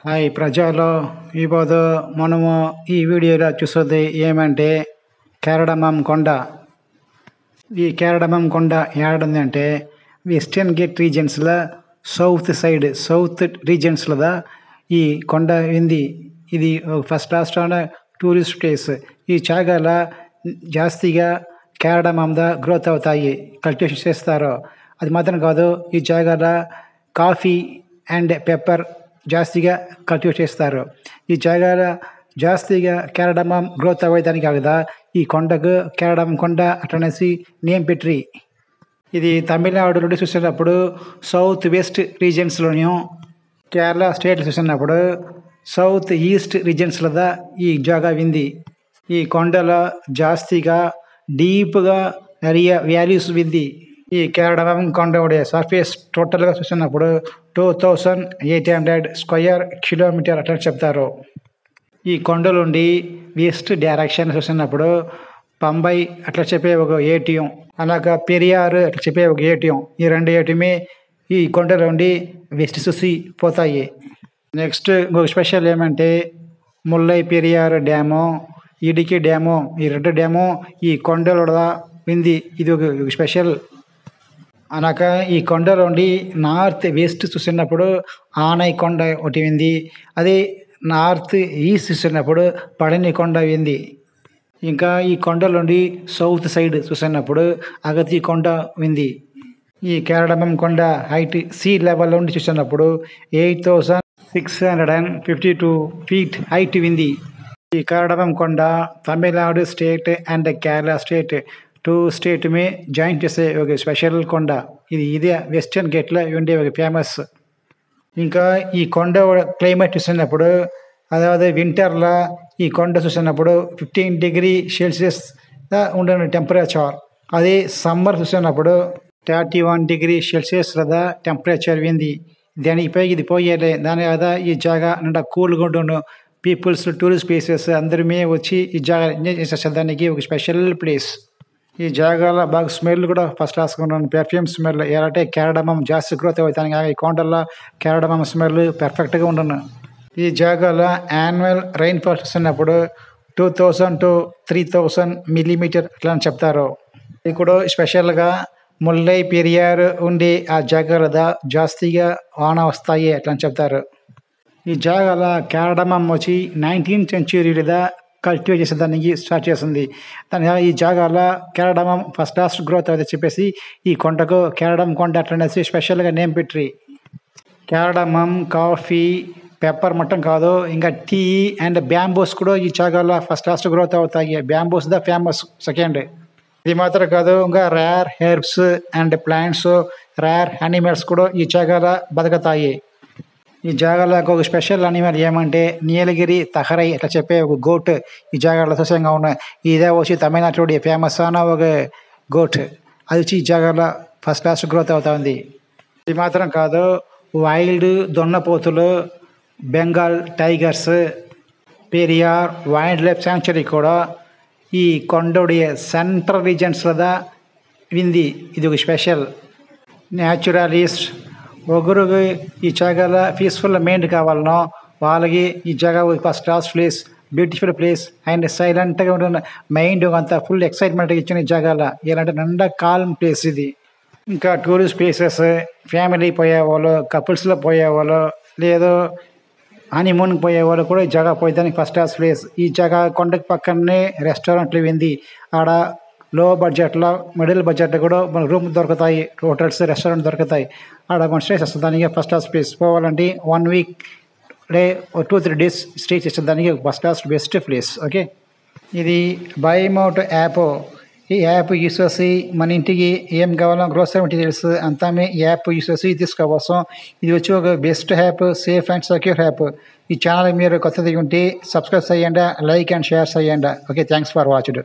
Hi ప్రజలు ఈరోజు మనము ఈ వీడియోలో చూసేది ఏమంటే కేరడమం కొండ. ఈ కేరడమం కొండ ఏడుందంటే వెస్టర్న్ గేట్ రీజన్స్లో సౌత్ రీజన్స్లో ఈ కొండ ఉంది. ఇది ఫస్ట్ క్లాస్ టూరిస్ట్ ప్లేస్. ఈ జాగాలో జాస్తిగా కేరడమంద గ్రోత్ అవుతాయి, కల్టివేషన్ చేస్తారు. అది మాత్రం కాదు, ఈ జాగాలో కాఫీ అండ్ పెప్పర్ జాస్తిగా కల్టివేట్ చేస్తారు. ఈ జాగాలో జాస్తిగా కేరడమం గ్రోత్ అవ్వేదానికి కదా ఈ కొండకు కేరడమం కొండ అట్లనేసి నేమ్ పెట్టి. ఇది తమిళనాడు నుండి చూసినప్పుడు సౌత్ వెస్ట్ రీజన్స్లోనూ, కేరళ స్టేట్లో చూసినప్పుడు సౌత్ ఈస్ట్ రీజన్స్లో ఈ జాగా ఉంది. ఈ కొండలో జాస్తిగా డీప్గా ఏరియా వ్యాలీస్ ఉంది. ఈ కేరడమం కొండ సర్ఫేస్ టోటల్గా చూసినప్పుడు 2800 స్క్వేర్ కిలోమీటర్ అట్లా చెప్తారు. ఈ కొండలుండి వెస్ట్ డైరెక్షన్ చూసినప్పుడు పంబై అట్లా చెప్పే ఒక ఏటీఎం, అలాగా పెరియారు అట్లా చెప్పే ఒక ఏటీఎం, ఈ రెండు ఏటీఎమే ఈ కొండలో ఉండి వెస్ట్ చూసి పోతాయి. నెక్స్ట్ ఇంకొక స్పెషల్ ఏమంటే ముల్లై పెరియారు డ్యాము, ఇడికి డ్యాము, ఈ రెండు డ్యాము ఈ కొండలో ఉంది. ఇది ఒక స్పెషల్. అనక ఈ కొండలో ఉండి నార్త్ వెస్ట్ చూసినప్పుడు ఆనై కొండ ఒకటి ఉంది. అదే నార్త్ ఈస్ట్ చూసినప్పుడు పళని కొండ ఉంది. ఇంకా ఈ కొండలోండి సౌత్ సైడ్ చూసినప్పుడు అగతి కొండ ఉంది. ఈ కేరడమం కొండ హైట్ సీ లెవెల్ నుండి చూసినప్పుడు 8652 ఫీట్ హైట్ ఉంది. ఈ కేరడమం కొండ Tamil Nadu state and Kerala state 2 state May joint చేసే ఒక స్పెషల్ కొండ. ఇదే వెస్టర్న్ గేట్లో ఉండే ఒక ఫేమస్. ఇంకా ఈ కొండ క్లైమేట్ చూసినప్పుడు, అதாவது వింటర్లో ఈ కొండ చూసినప్పుడు 15 డిగ్రీ సెల్సియస్ ఉండే టెంపరేచర్. అదే సమ్మర్ చూసినప్పుడు 31 డిగ్రీ సెల్సియస్లో టెంపరేచర్ ఉంది. దానికి పైకి ఇది పోయేలే, దాని కదా ఈ జాగా నిండా కూల్గా ఉండును. పీపుల్స్ టూరిస్ట్ ప్లేసెస్ అందరమే వచ్చి ఈ జాగా ఎంజాయ్ చేసేదానికి ఒక స్పెషల్ ప్లేస్. ఈ జాగాలో బాగా స్మెల్ కూడా ఫస్ట్ క్లాస్గా ఉన్నాను, పెర్ఫ్యూమ్ స్మెల్. ఎలాంటి కేరడమం జాస్తి గ్రోత్ అవుతాను, ఈ కొండల్లో కేరడమం స్మెల్ పర్ఫెక్ట్గా ఉండను. ఈ జాగాలో యాన్యువల్ రైన్ఫాల్ చూసినప్పుడు 2000 to 3000 మిల్లీమీటర్ అట్లా అని చెప్తారు. ఇది కూడా స్పెషల్గా ముల్లై పెరియారు ఉండే ఆ జాగాలో జాస్తిగా వాన వస్తాయి అట్లా అని చెప్తారు. ఈ జాగాలో కేరడమం వచ్చి 19th centuryలో కల్టివేట్ చేసేదానికి స్టార్ట్ చేస్తుంది. దాని ఈ జాగాలో కేరడమం ఫస్ట్ క్లాస్ గ్రోత్ అవుతుంది చెప్పేసి ఈ కొండకు కేరడమం కొండ అట్లనేసి స్పెషల్గా నేమ్ పెట్టి. కేరడమం, కాఫీ, పెప్పర్ మట్టం కాదు, ఇంకా టీ అండ్ బ్యాంబూస్ కూడా ఈ జాగాలో ఫస్ట్ క్లాస్ గ్రోత్ అవుతాయి. Bamboos famous second. ఇది మాత్రం కాదు, ఇంకా rare herbs and plants, rare animals కూడా ఈ జాగాలో బతుకుతాయి. ఈ జాగాలో ఒక స్పెషల్ అనిమల్ ఏమంటే నీలగిరి తహరై అట్లా చెప్పే ఒక గోట్ ఈ జాగాలో సస్యంగా ఉన్నాయి. ఇదే వచ్చి తమిళనాడు ఫేమస్ అయిన ఒక గోట్. అది వచ్చి ఈ జాగాలో ఫస్ట్ క్లాస్ గ్రోత్ అవుతుంది. ఇది మాత్రం కాదు, వైల్డ్ దొన్నపోతులు, Bengal tigers, Periyar wild life sanctuary కూడా ఈ కొండోడియ సెంట్రల్ రీజన్స్లో ఉంది. ఇది ఒక స్పెషల్. న్యాచురలిస్ట్ ఒకరికి ఈ జాగాలో పీస్ఫుల్ మైండ్ కావాలనో వాళ్ళకి ఈ జాగా first class place, beautiful place and సైలెంట్గా ఉంటున్న మైండ్ అంతా ఫుల్ ఎక్సైట్మెంట్గా ఇచ్చిన ఈ జాగాలో. ఎలాంటి నిండా కాల్మ్ ప్లేస్ ఇది. ఇంకా టూరిస్ట్ ప్లేసెస్, ఫ్యామిలీ పోయేవాళ్ళు, కపుల్స్లో పోయేవాళ్ళు, లేదో హనీమూన్కి పోయేవాళ్ళు కూడా ఈ జాగా పోయేదానికి ఫస్ట్ క్లాస్ ప్లేస్. ఈ జాగా కొండకి పక్కనే రెస్టారెంట్లు ఉంది. ఆడ లో బడ్జెట్లో, మిడిల్ బడ్జెట్లో కూడా మన రూమ్ దొరుకుతాయి, హోటల్స్, రెస్టారెంట్ దొరుకుతాయి. ఆడ మనం స్టే చేసేదానికి ఫస్ట్ క్లాస్ ప్లేస్. పోవాలంటే 1 వీక్ 2-3 డేస్ స్టే చేసేదానికి first class best place. Okay, ఇది బైమౌట్ యాప్. ఈ యాప్ యూస్ చేసి మన ఇంటికి ఏం కావాలో గ్రోసరీ మెటీరియల్స్ అంతా ఈ యాప్ యూస్ చేసి తీసుకోవచ్చు. ఇది వచ్చి ఒక best app, safe and secure app. ఈ ఛానల్ మీరు కొత్తది ఉంటే సబ్స్క్రైబ్ చేయండి, లైక్ అండ్ షేర్ చేయండి. Okay, thanks for watched.